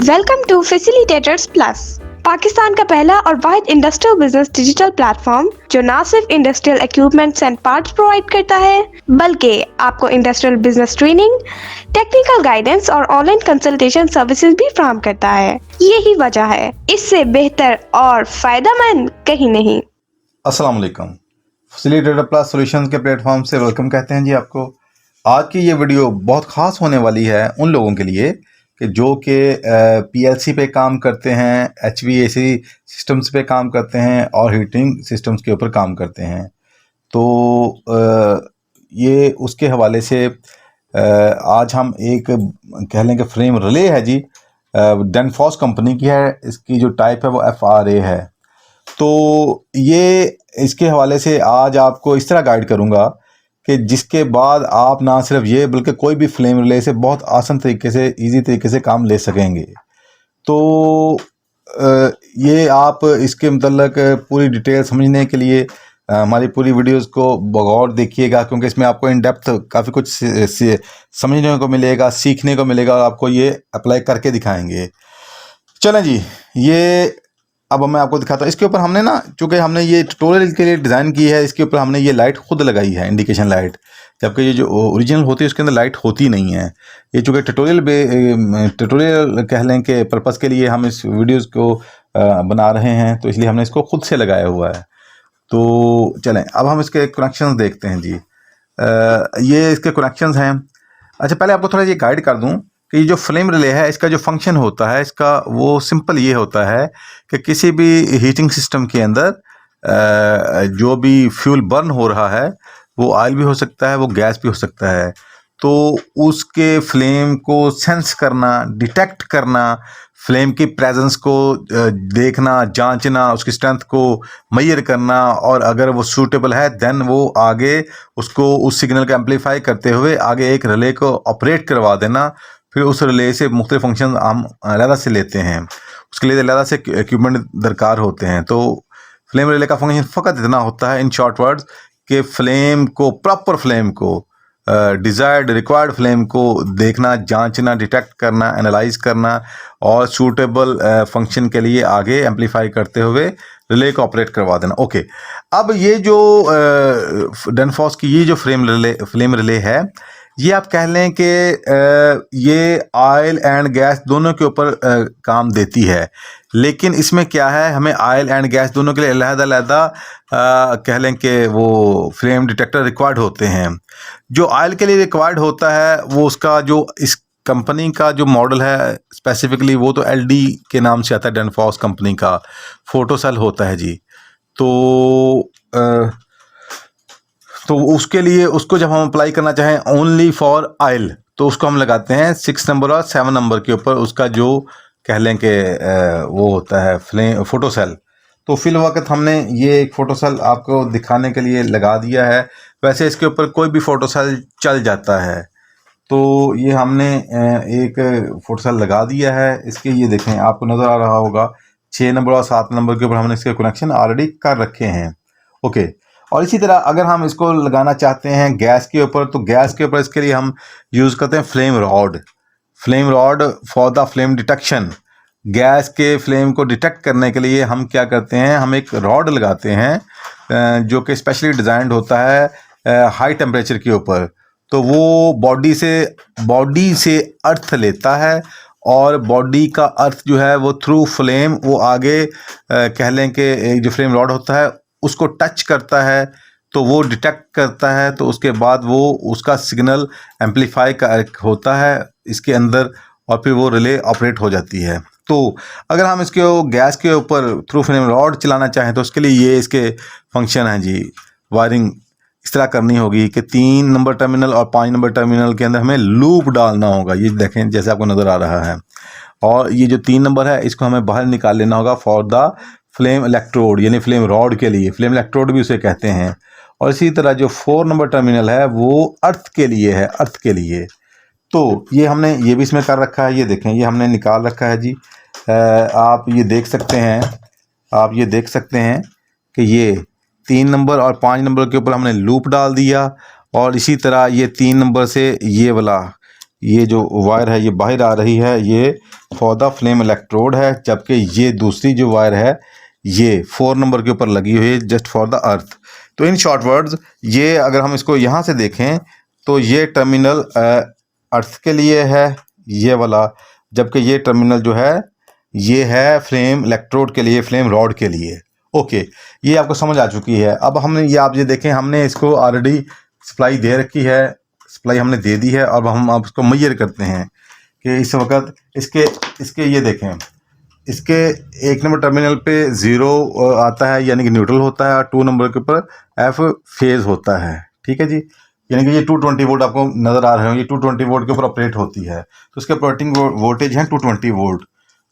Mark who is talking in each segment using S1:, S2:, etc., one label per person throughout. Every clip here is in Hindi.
S1: Welcome to facilitators plus, Pakistan का पहला और वाहिद इंडस्ट्रियल बिजनेस डिजिटल प्लेटफॉर्म जो न सिर्फ industrial equipments and parts provide करता है बल्कि आपको industrial business training, technical guidance और ऑनलाइन कंसल्टेशन सर्विसेज भी फराहम करता है। यही वजह है, इससे बेहतर और फायदेमंद कहीं नहीं।
S2: अस्सलाम वालेकुम। फैसिलिटेटर प्लस सॉल्यूशंस के प्लेटफॉर्म से वेलकम कहते हैं जी आपको। आज की ये वीडियो बहुत ख़ास होने वाली है उन लोगों के लिए कि जो कि पीएलसी पे काम करते हैं, एचवीएसी सिस्टम्स पे काम करते हैं और हीटिंग सिस्टम्स के ऊपर काम करते हैं। तो ये उसके हवाले से आज हम एक कह लें कि फ्रेम रिले है जी, डेनफॉस कंपनी की है। इसकी जो टाइप है वो FRA है। तो ये इसके हवाले से आज आपको इस तरह गाइड करूंगा कि जिसके बाद आप ना सिर्फ ये बल्कि कोई भी फ्लेम रिले से बहुत आसान तरीके से, इजी तरीके से काम ले सकेंगे। तो ये आप इसके मतलब पूरी डिटेल समझने के लिए हमारी पूरी वीडियोस को बगौर देखिएगा, क्योंकि इसमें आपको इन डेप्थ काफ़ी कुछ समझने को मिलेगा, सीखने को मिलेगा और आपको ये अप्लाई करके दिखाएंगे। चलें जी, ये अब मैं आपको दिखाता हूँ। इसके ऊपर हमने ना, चूँकि हमने ये ट्यूटोरियल के लिए डिज़ाइन की है, इसके ऊपर हमने ये लाइट खुद लगाई है, इंडिकेशन लाइट, जबकि ये जो ओरिजिनल होती है उसके अंदर लाइट होती नहीं है। ये चूँकि ट्यूटोरियल कह लें कि पर्पज़ के लिए हम इस वीडियोज़ को बना रहे हैं, तो इसलिए हमने इसको खुद से लगाया हुआ है। तो चलें अब हम इसके कनेक्शंस देखते हैं जी। ये इसके कनेक्शंस हैं। अच्छा, पहले आपको थोड़ा ये गाइड कर दूं कि ये जो फ्लेम रिले है, इसका जो फंक्शन होता है इसका वो सिंपल ये होता है कि किसी भी हीटिंग सिस्टम के अंदर जो भी फ्यूल बर्न हो रहा है, वो ऑयल भी हो सकता है, वो गैस भी हो सकता है। तो उसके फ्लेम को सेंस करना, डिटेक्ट करना, फ्लेम की प्रेजेंस को देखना, जांचना, उसकी स्ट्रेंथ को मेजर करना, और अगर वो सूटेबल है देन वो आगे उसको उस सिग्नल को एम्पलीफाई करते हुए आगे एक रिले को ऑपरेट करवा देना। फिर उस रिले से मुख्तलिफ फंक्शन हम अलग से लेते हैं, उसके लिए अलग से इक्विपमेंट दरकार होते हैं। तो फ्लेम रिले का फंक्शन फ़कत इतना होता है इन शॉर्ट वर्ड्स कि फ्लेम को, प्रॉपर फ्लेम को, डिज़ायर्ड रिक्वायर्ड फ्लेम को देखना, जांचना, डिटेक्ट करना, एनालाइज करना और सूटेबल फंक्शन के लिए आगे एम्पलीफाई करते हुए रिले को ऑपरेट करवा देना। ओके, अब ये जो डेनफॉस की ये जो फ्लेम रिले है, ये आप कह लें कि ये ऑयल एंड गैस दोनों के ऊपर काम देती है। लेकिन इसमें क्या है, हमें ऑयल एंड गैस दोनों के लिए अलग-अलग कह लें कि वो फ्लेम डिटेक्टर रिक्वायर्ड होते हैं। जो ऑयल के लिए रिक्वायर्ड होता है वो उसका जो इस कंपनी का जो मॉडल है स्पेसिफिकली, वो तो LD के नाम से आता है, डेनफॉस कंपनी का फोटो सेल होता है जी। तो उसके लिए, उसको जब हम अप्लाई करना चाहें ओनली फॉर ऑयल, तो उसको हम लगाते हैं 6 नंबर और 7 नंबर के ऊपर, उसका जो कह लें कि वो होता है फ्लेम फोटो सेल। तो फिल वक्त हमने ये एक फ़ोटो सेल आपको दिखाने के लिए लगा दिया है। वैसे इसके ऊपर कोई भी फ़ोटो सेल चल जाता है। तो ये हमने एक फ़ोटो सेल लगा दिया है। इसके ये देखें, आपको नज़र आ रहा होगा 6 नंबर और 7 नंबर के ऊपर हमने इसके कनेक्शन ऑलरेडी कर रखे हैं। ओके, और इसी तरह अगर हम इसको लगाना चाहते हैं गैस के ऊपर, तो गैस के ऊपर इसके लिए हम यूज़ करते हैं flame rod for the flame detection. Gas के फ्लेम को डिटेक्ट करने के लिए हम क्या करते हैं, हम एक रॉड लगाते हैं जो कि स्पेशली डिज़ाइंड होता है हाई टेम्परेचर के ऊपर। तो वो बॉडी से अर्थ लेता है और बॉडी का अर्थ जो है वो थ्रू फ्लेम वो आगे कह लें कि एक जो फ्लेम रॉड होता है उसको टच करता है, तो वो डिटेक्ट करता है। तो उसके बाद वो उसका सिग्नल एम्पलीफाई होता है इसके अंदर और फिर वो रिले ऑपरेट हो जाती है। तो अगर हम इसके गैस के ऊपर थ्रू फ्लेम रॉड चलाना चाहें तो उसके लिए ये इसके फंक्शन हैं जी। वायरिंग इस तरह करनी होगी कि 3 नंबर टर्मिनल और 5 नंबर टर्मिनल के अंदर हमें लूप डालना होगा। ये देखें जैसे आपको नज़र आ रहा है। और ये जो 3 नंबर है इसको हमें बाहर निकाल लेना होगा फॉर द फ्लेम इलेक्ट्रोड, यानी फ्लेम रॉड के लिए, फ्लेम इलेक्ट्रोड भी उसे कहते हैं। और इसी तरह जो 4 नंबर टर्मिनल है वो अर्थ के लिए है, अर्थ के लिए। तो ये हमने ये भी इसमें कर रखा है। ये देखें, ये हमने निकाल रखा है जी। आप ये देख सकते हैं कि ये 3 नंबर और 5 नंबर के ऊपर हमने लूप डाल दिया। और इसी तरह ये 3 नंबर से ये वाला, ये जो वायर है ये बाहर आ रही है, ये फॉर द फ्लेम इलेक्ट्रोड है, जबकि ये दूसरी जो वायर है ये 4 नंबर के ऊपर लगी हुई है जस्ट फॉर द अर्थ। तो इन शॉर्ट वर्ड्स ये अगर हम इसको यहाँ से देखें तो ये टर्मिनल अर्थ के लिए है ये वाला, जबकि ये टर्मिनल जो है ये है फ्लेम इलेक्ट्रोड के लिए, फ्लेम रॉड के लिए। ओके, ये आपको समझ आ चुकी है। अब हमने ये आप ये देखें, हमने इसको ऑलरेडी सप्लाई दे रखी है, सप्लाई हमने दे दी है। और हम अब इसको मेजर करते हैं कि इस वक्त इसके ये देखें, इसके 1 नंबर टर्मिनल पे 0 आता है यानी कि न्यूट्रल होता है, और 2 नंबर के ऊपर एफ फेज होता है। ठीक है जी, यानी कि ये 220 वोल्ट आपको नज़र आ रहे हो, ये 220 वोल्ट के ऊपर ऑपरेट होती है। तो इसके ऑपरेटिंग वोल्टेज है 220 वोल्ट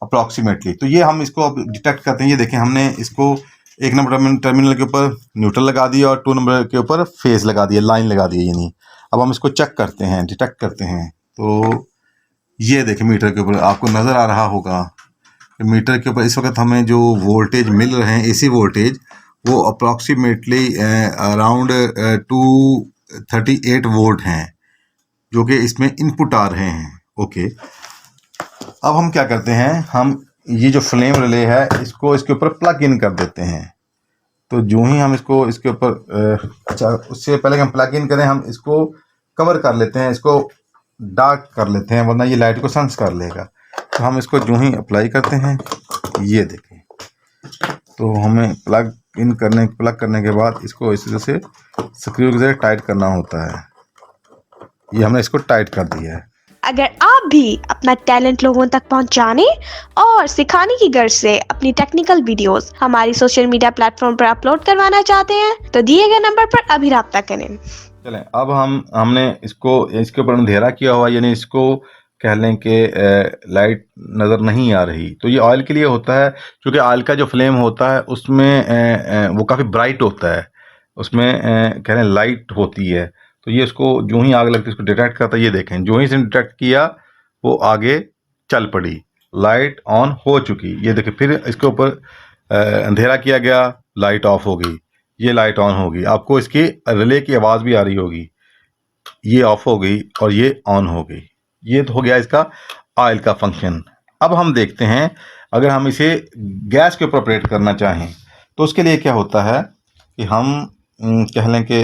S2: अप्रॉक्सीमेटली। तो ये हम इसको अब डिटेक्ट करते हैं। ये देखें, हमने इसको 1 नंबर टर्मिनल के ऊपर न्यूट्रल लगा दिया और 2 नंबर के ऊपर फेज लगा दिया, लाइन लगा दी यानी। अब हम इसको चेक करते हैं, डिटेक्ट करते हैं। तो ये देखें, मीटर के ऊपर आपको नज़र आ रहा होगा कि मीटर के ऊपर इस वक्त हमें जो वोल्टेज मिल रहे हैं, एसी वोल्टेज, वो अप्रॉक्सीमेटली अराउंड 238 वोल्ट हैं जो कि इसमें इनपुट आ रहे हैं। ओके, अब हम क्या करते हैं, हम ये जो फ्लेम रिले है इसको इसके ऊपर प्लग इन कर देते हैं। तो जो ही हम इसको इसके ऊपर अच्छा, उससे पहले हम प्लग इन करें, हम इसको कवर कर लेते हैं, इसको डार्क कर लेते हैं, वरना ये लाइट को सेंस कर लेगा। तो हम इसको जो ही अप्लाई करते हैं, ये देखें, तो हमें प्लग करने के बाद इसको इस तरह से स्क्रू के जरिए टाइट करना होता है। ये हमने इसको टाइट कर दिया है।
S1: अगर आप भी अपना टैलेंट लोगों तक पहुंचाने और सिखाने की गर्ज से अपनी टेक्निकल वीडियोस हमारी सोशल मीडिया प्लेटफॉर्म पर अपलोड करवाना चाहते हैं तो दिए गए नंबर पर अभी राब्ता करें।
S2: चलें, अब हमने इसके ऊपर अंधेरा किया हुआ, यानी इसको कह लें कि लाइट नज़र नहीं आ रही। तो ये ऑयल के लिए होता है, क्योंकि ऑयल का जो फ्लेम होता है उसमें वो काफ़ी ब्राइट होता है, उसमें कह लें लाइट होती है। तो ये इसको जो ही आग लगती है इसको डिटेक्ट करता है। ये देखें, जो ही इसने डिटेक्ट किया वो आगे चल पड़ी, लाइट ऑन हो चुकी। ये देखें, फिर इसके ऊपर अंधेरा किया गया, लाइट ऑफ हो गई, ये लाइट ऑन होगी। आपको इसकी रिले की आवाज़ भी आ रही होगी, ये ऑफ हो गई और ये ऑन हो गई। ये तो हो गया इसका ऑयल का फंक्शन। अब हम देखते हैं, अगर हम इसे गैस के ऊपर ऑपरेट करना चाहें तो उसके लिए क्या होता है कि हम कह लें कि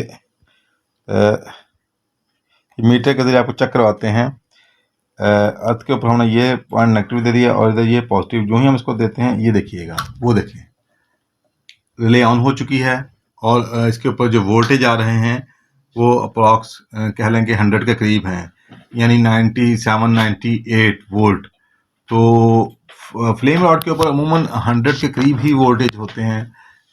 S2: मीटर के जरिए आपको चेक करवाते हैं। अर्थ के ऊपर हमने ये पॉइंट नेगेटिव दे दिया और इधर ये पॉजिटिव। जो ही हम इसको देते हैं, ये देखिएगा, वो देखिए रिले ऑन हो चुकी है और इसके ऊपर जो वोल्टेज आ रहे हैं वो अप्रॉक्स कह लें कि 100 के करीब हैं, यानी 97-98 वोल्ट। तो फ्लेम रॉड के ऊपर अमूमन 100 के करीब ही वोल्टेज होते हैं,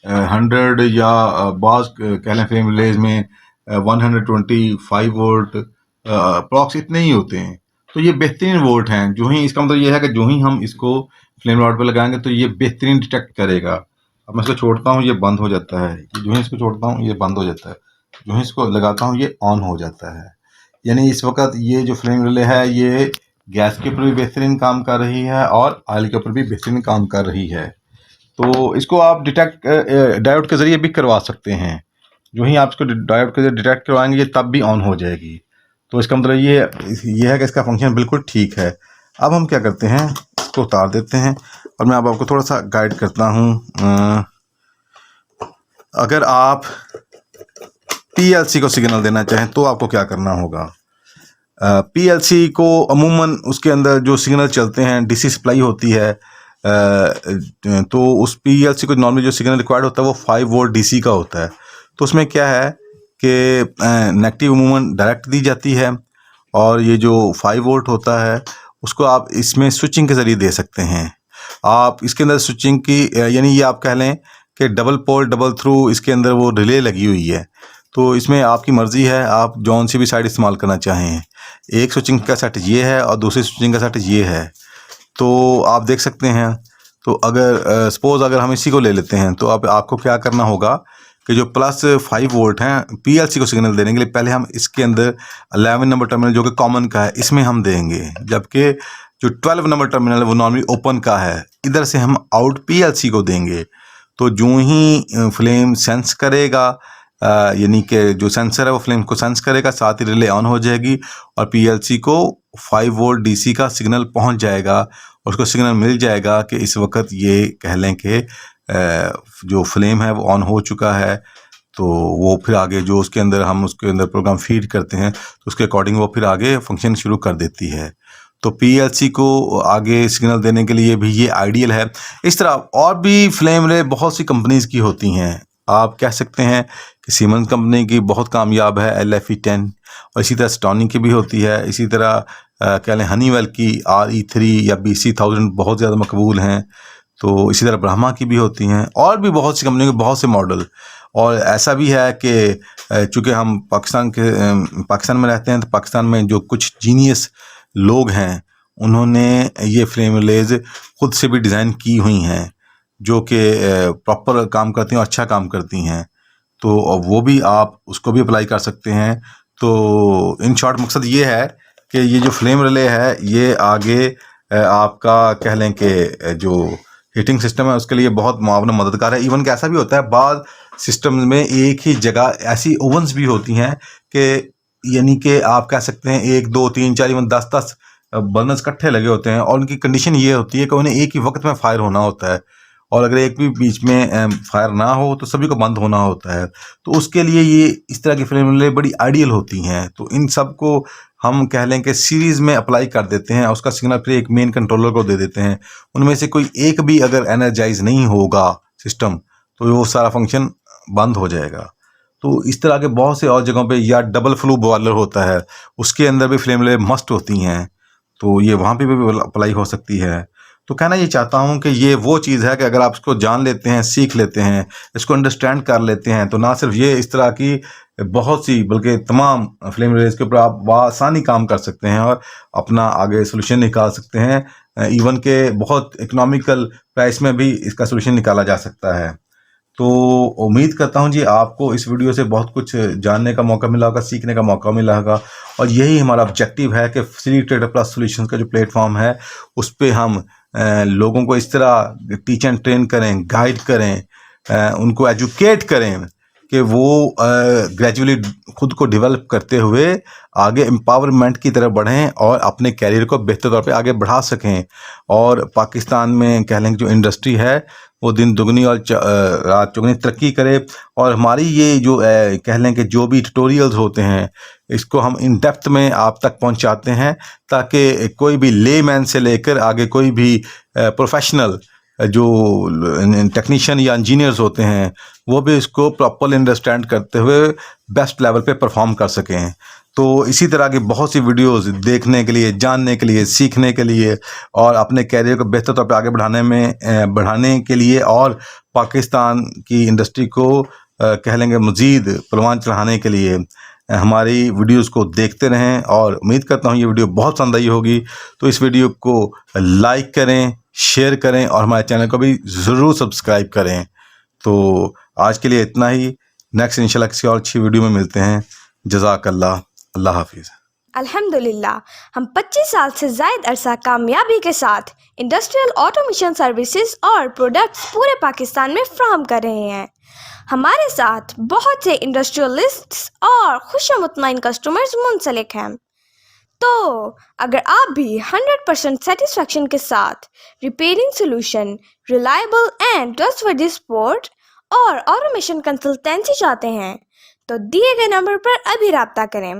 S2: 100 या बाज़ कह लें फ्लेम रिलेज में 125 वोल्ट अप्रॉक्स इतने ही होते हैं। तो ये बेहतरीन वोल्ट हैं। जो ही इसका मतलब ये है कि जो ही हम इसको फ्लेम रॉड पर लगाएंगे तो ये बेहतरीन डिटेक्ट करेगा। अब मैं इसको छोड़ता हूँ, ये बंद हो जाता है, जो ही इसको छोड़ता हूँ ये बंद हो जाता है, जो ही इसको लगाता हूँ ये ऑन हो जाता है। यानी इस वक्त ये जो फ्लेम रिले है ये गैस के ऊपर भी बेहतरीन काम कर रही है और ऑयल के ऊपर भी बेहतरीन काम कर रही है। तो इसको आप डिटेक्ट डायोड के ज़रिए भी करवा सकते हैं। जो ही आप इसको डायोड के जरिए डिटेक्ट करवाएंगे ये तब भी ऑन हो जाएगी। तो इसका मतलब ये है कि इसका फंक्शन बिल्कुल ठीक है। अब हम क्या करते हैं, इसको उतार देते हैं और मैं अब आपको थोड़ा सा गाइड करता हूँ। अगर आप PLC को सिग्नल देना चाहें तो आपको क्या करना होगा। PLC को अमूमन उसके अंदर जो सिग्नल चलते हैं, DC सप्लाई होती है, तो उस PLC को नॉर्मली जो सिग्नल रिक्वायर्ड होता है वो 5 वोल्ट DC का होता है। तो उसमें क्या है कि नेगेटिव अमूमन डायरेक्ट दी जाती है और ये जो 5 वोल्ट होता है उसको आप इसमें स्विचिंग के ज़रिए दे सकते हैं। आप इसके अंदर स्विचिंग की यानी ये आप कह लें कि डबल पोल डबल थ्रू इसके अंदर वो रिले लगी हुई है। तो इसमें आपकी मर्ज़ी है, आप जौन सी भी साइड इस्तेमाल करना चाहें। एक स्विचिंग का सेट ये है और दूसरी स्विचिंग का सेट ये है। तो आप देख सकते हैं। तो अगर सपोज़ अगर हम इसी को ले लेते हैं तो अब आपको क्या करना होगा कि जो प्लस 5 वोल्ट हैं PLC को सिग्नल देने के लिए पहले हम इसके अंदर 11 नंबर टर्मिनल जो कि कॉमन का है इसमें हम देंगे, जबकि जो 12 नंबर टर्मिनल है वो नॉर्मली ओपन का है, इधर से हम आउट PLC को देंगे। तो जो ही फ्लेम सेंस करेगा यानी कि जो सेंसर है वो फ्लेम को सेंस करेगा, साथ ही रिले ऑन हो जाएगी और पीएलसी को 5 वोल्ट डीसी का सिग्नल पहुंच जाएगा और उसको सिग्नल मिल जाएगा कि इस वक्त ये कह लें कि जो फ्लेम है वो ऑन हो चुका है। तो वो फिर आगे जो उसके अंदर प्रोग्राम फीड करते हैं तो उसके अकॉर्डिंग वो फिर आगे फंक्शन शुरू कर देती है। तो पीएलसी को आगे सिग्नल देने के लिए भी ये आइडियल है। इस तरह और भी फ्लेम रिले बहुत सी कंपनीज़ की होती हैं। आप कह सकते हैं कि सीमेंस कंपनी की बहुत कामयाब है LFE10, और इसी तरह स्टॉनी की भी होती है। इसी तरह कह लें हनीवेल की RE3 या BC1000 बहुत ज़्यादा मकबूल हैं। तो इसी तरह ब्रह्मा की भी होती हैं और भी बहुत सी कंपनियों के बहुत से मॉडल। और ऐसा भी है कि चूँकि हम पाकिस्तान में रहते हैं, तो पाकिस्तान में जो कुछ जीनियस लोग हैं उन्होंने ये फ्लेम रिलेज खुद से भी डिज़ाइन की हुई हैं जो कि प्रॉपर काम करती हैं और अच्छा काम करती हैं। तो वो भी आप उसको भी अप्लाई कर सकते हैं। तो इन शॉर्ट मकसद ये है कि ये जो फ्लेम रिले है ये आगे आपका कह लें कि जो हीटिंग सिस्टम है उसके लिए बहुत मुआवना मददगार है। इवन कि ऐसा भी होता है बाद सिस्टम में एक ही जगह ऐसी ओवंस भी होती हैं कि यानी कि आप कह सकते हैं 1 2 3 4 इवन 10 बर्नर्स इकट्ठे लगे होते हैं और उनकी कंडीशन ये होती है कि उन्हें एक ही वक्त में फायर होना होता है और अगर एक भी बीच में फायर ना हो तो सभी को बंद होना होता है। तो उसके लिए ये इस तरह की फ्लेम रिले बड़ी आइडियल होती हैं। तो इन सब को हम कह लें कि सीरीज़ में अप्लाई कर देते हैं, उसका सिग्नल फिर एक मेन कंट्रोलर को दे देते हैं। उनमें से कोई एक भी अगर एनर्जाइज नहीं होगा सिस्टम तो वो सारा फंक्शन बंद हो जाएगा। तो इस तरह के बहुत से और जगहों पे या डबल फ्लू बॉयलर होता है उसके अंदर भी फ्लेम रिले मस्ट होती हैं। तो ये वहाँ पे भी अप्लाई हो सकती है। तो कहना ये चाहता हूँ कि ये वो चीज़ है कि अगर आप इसको जान लेते हैं, सीख लेते हैं, इसको अंडरस्टैंड कर लेते हैं तो ना सिर्फ ये इस तरह की बहुत सी बल्कि तमाम फ्लेम रिलेज के ऊपर आप बआसानी काम कर सकते हैं और अपना आगे सोल्यूशन निकाल सकते हैं। इवन के बहुत इकोनॉमिकल प्राइस में भी इसका सोल्यूशन निकाला जा सकता है। तो उम्मीद करता हूँ जी आपको इस वीडियो से बहुत कुछ जानने का मौका मिला होगा, सीखने का मौका मिला होगा और यही हमारा ऑब्जेक्टिव है कि फैसिलिटेटर प्लस सॉल्यूशंस का जो प्लेटफॉर्म है उस पे हम लोगों को इस तरह टीच एंड ट्रेन करें, गाइड करें, उनको एजुकेट करें कि वो ग्रेजुअली खुद को डेवलप करते हुए आगे एम्पावरमेंट की तरफ बढ़ें और अपने कैरियर को बेहतर तौर पे आगे बढ़ा सकें। और पाकिस्तान में कह लें जो इंडस्ट्री है वो दिन दुगनी और रात चौगुनी तरक्की करे और हमारी ये जो कह लें कि जो भी ट्यूटोरियल्स होते हैं इसको हम इन डेप्थ में आप तक पहुंचाते हैं ताकि कोई भी लेमैन से लेकर आगे कोई भी प्रोफेशनल जो टेक्नीशियन या इंजीनियर्स होते हैं वो भी इसको प्रॉपरली अंडरस्टैंड करते हुए बेस्ट लेवल पे परफॉर्म कर सकें। तो इसी तरह की बहुत सी वीडियोस देखने के लिए, जानने के लिए, सीखने के लिए और अपने कैरियर को बेहतर तौर पे आगे बढ़ाने के लिए और पाकिस्तान की इंडस्ट्री को कह लेंगे मज़ीद परवान चढ़ाने के लिए हमारी वीडियोस को देखते रहें और उम्मीद करता हूँ ये वीडियो बहुत पसंद आई होगी। तो इस वीडियो को लाइक करें, शेयर करें और हमारे चैनल को भी ज़रूर सब्सक्राइब करें। तो आज के लिए इतना ही। नेक्स्ट इंशाल्लाह किसी और अच्छी वीडियो में मिलते हैं। जज़ाकल्लाह, अल्लाह हाफिज़।
S1: अल्हम्दुलिल्लाह हम 25 साल से ज़ायद अरसा कामयाबी के साथ इंडस्ट्रियल ऑटोमेशन सर्विसेज और प्रोडक्ट्स पूरे पाकिस्तान में फ्राहम कर रहे हैं। हमारे साथ बहुत से इंडस्ट्रियलिस्ट्स और खुशमुतमईन कस्टमर्स मुंसलिक हैं। तो अगर आप भी 100% सेटिस्फेक्शन के साथ repairing solution, reliable and trustworthy support और ऑटोमेशन कंसल्टेंसी चाहते हैं तो दिए गए नंबर पर अभी राब्ता करें।